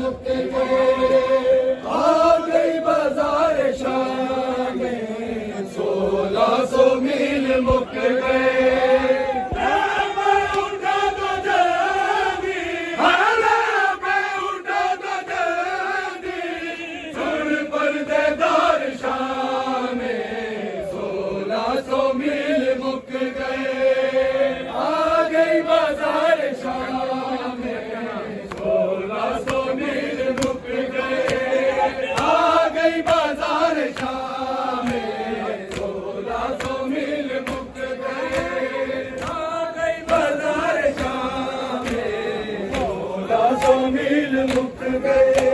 मुक गए, आ गई बाजार शाम में 1600 मील मुक गए। मील मुक गए, आ गई बाजार शाम में 1600 मील मुक गए, बाजार शाम में 1600 मील मुक गए, आ गई बाजार शाम में 1600 मील मुक गए, आ गई बाजार शाम में 1600 मील मुक गए,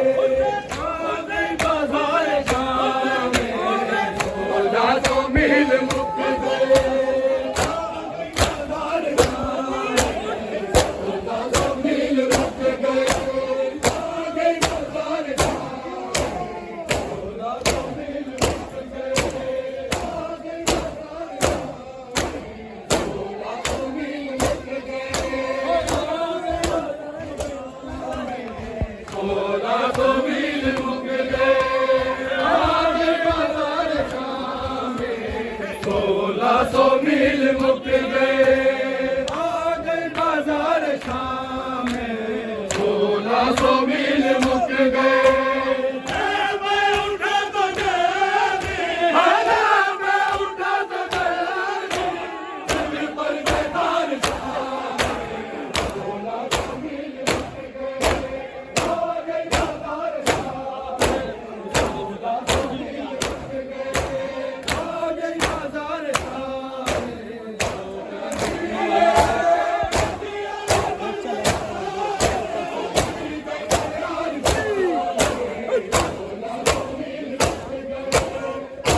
1600 मील मुक गए, आ गई बाजार शाम में 1600 मील मुक गए, आ गई बाजार शाम में 1600 मील मुक गए। मैं उठा तो जल्दी, मैं उठा तो जल्दी, दिल पर बेदार शाम में 1600 मील मुक गए, आ गई बाजार शाम में 1600 मील मुक गए, आ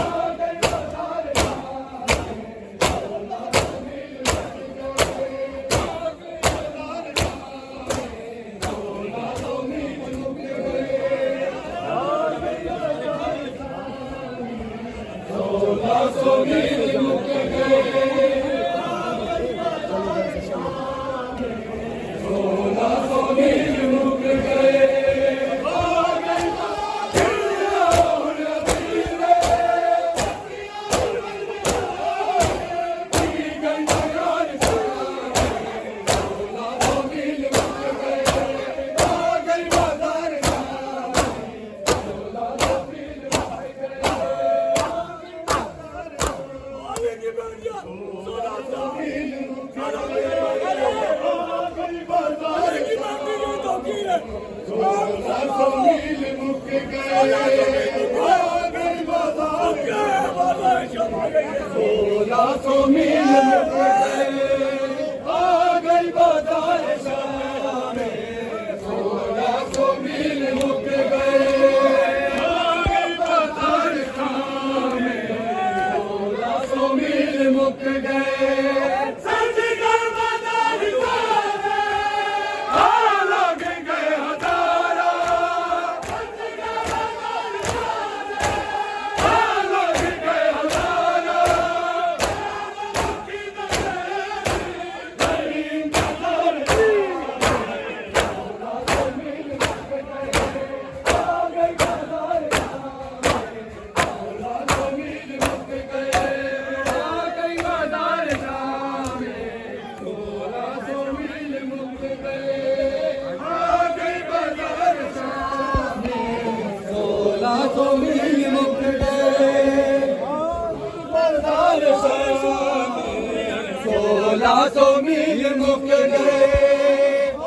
गई बाजार शाम में 1600 मील मुक गए, 1600 मील मुक गए, आ गई मुक गए, सरकार बाजार सारे आ लग गए हजारा, सरकार बाजार सारे आ लग गए हजारा, गरीब बाजार मील मुक गए, आ गई बाजार मील मुक गए, तो मील मुक गए, बाजार शाम में 1600 मील मुक गए, आ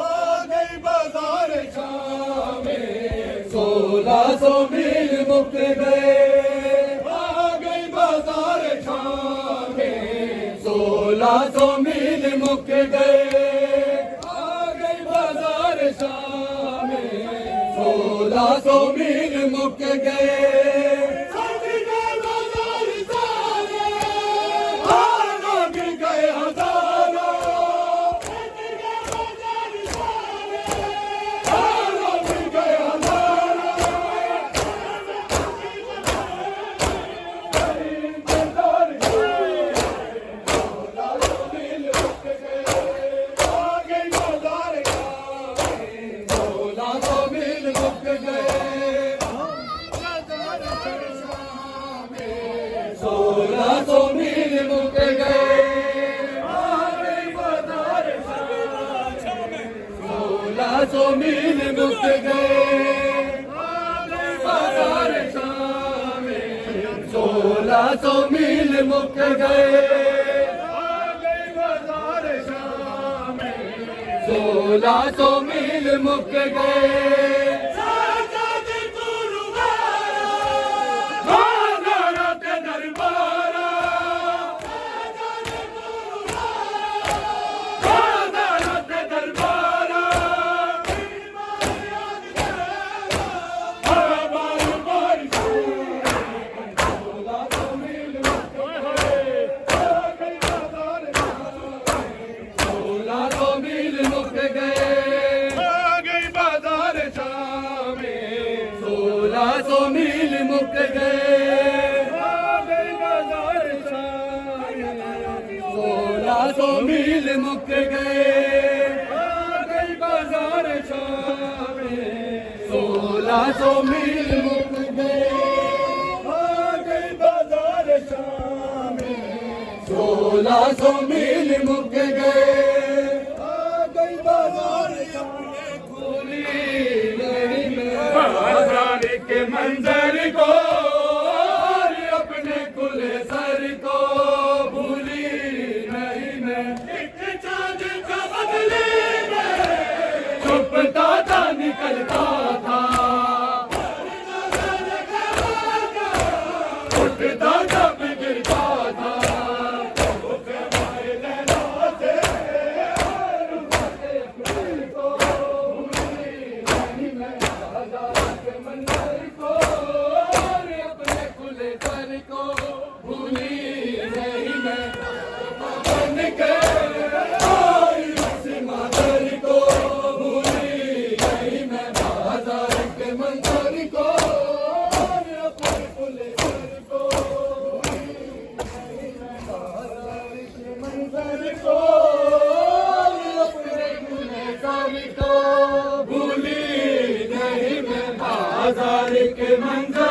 गई बाजार शाम में 1600 मील मुक गए, आ गई बाजार शाम में 1600 मील मुक गए, आ गई बाजार शाम में 1600 मील मुक गए। मील मुक 1600 मील मुक गए, आ गई बाजार शाम में 1600 मील मुक गए। सौ मील मुक गए, आ गई बाजार शाम में 1600 मील मुक गए, आ गई बाजार शाम में 1600 मील मुक गए, आ गई बाजार शाम में 1600 मील मुक गए, आ गई बाजार शाम में भूली नहीं मैं बाजार के मंजर को और अपने कुल सर को भूली नहीं मैं। एक चांद का बदले में छुपता था निकलता था, उठता जब गिरता था, भूली नहीं मैं बाजार के मंजर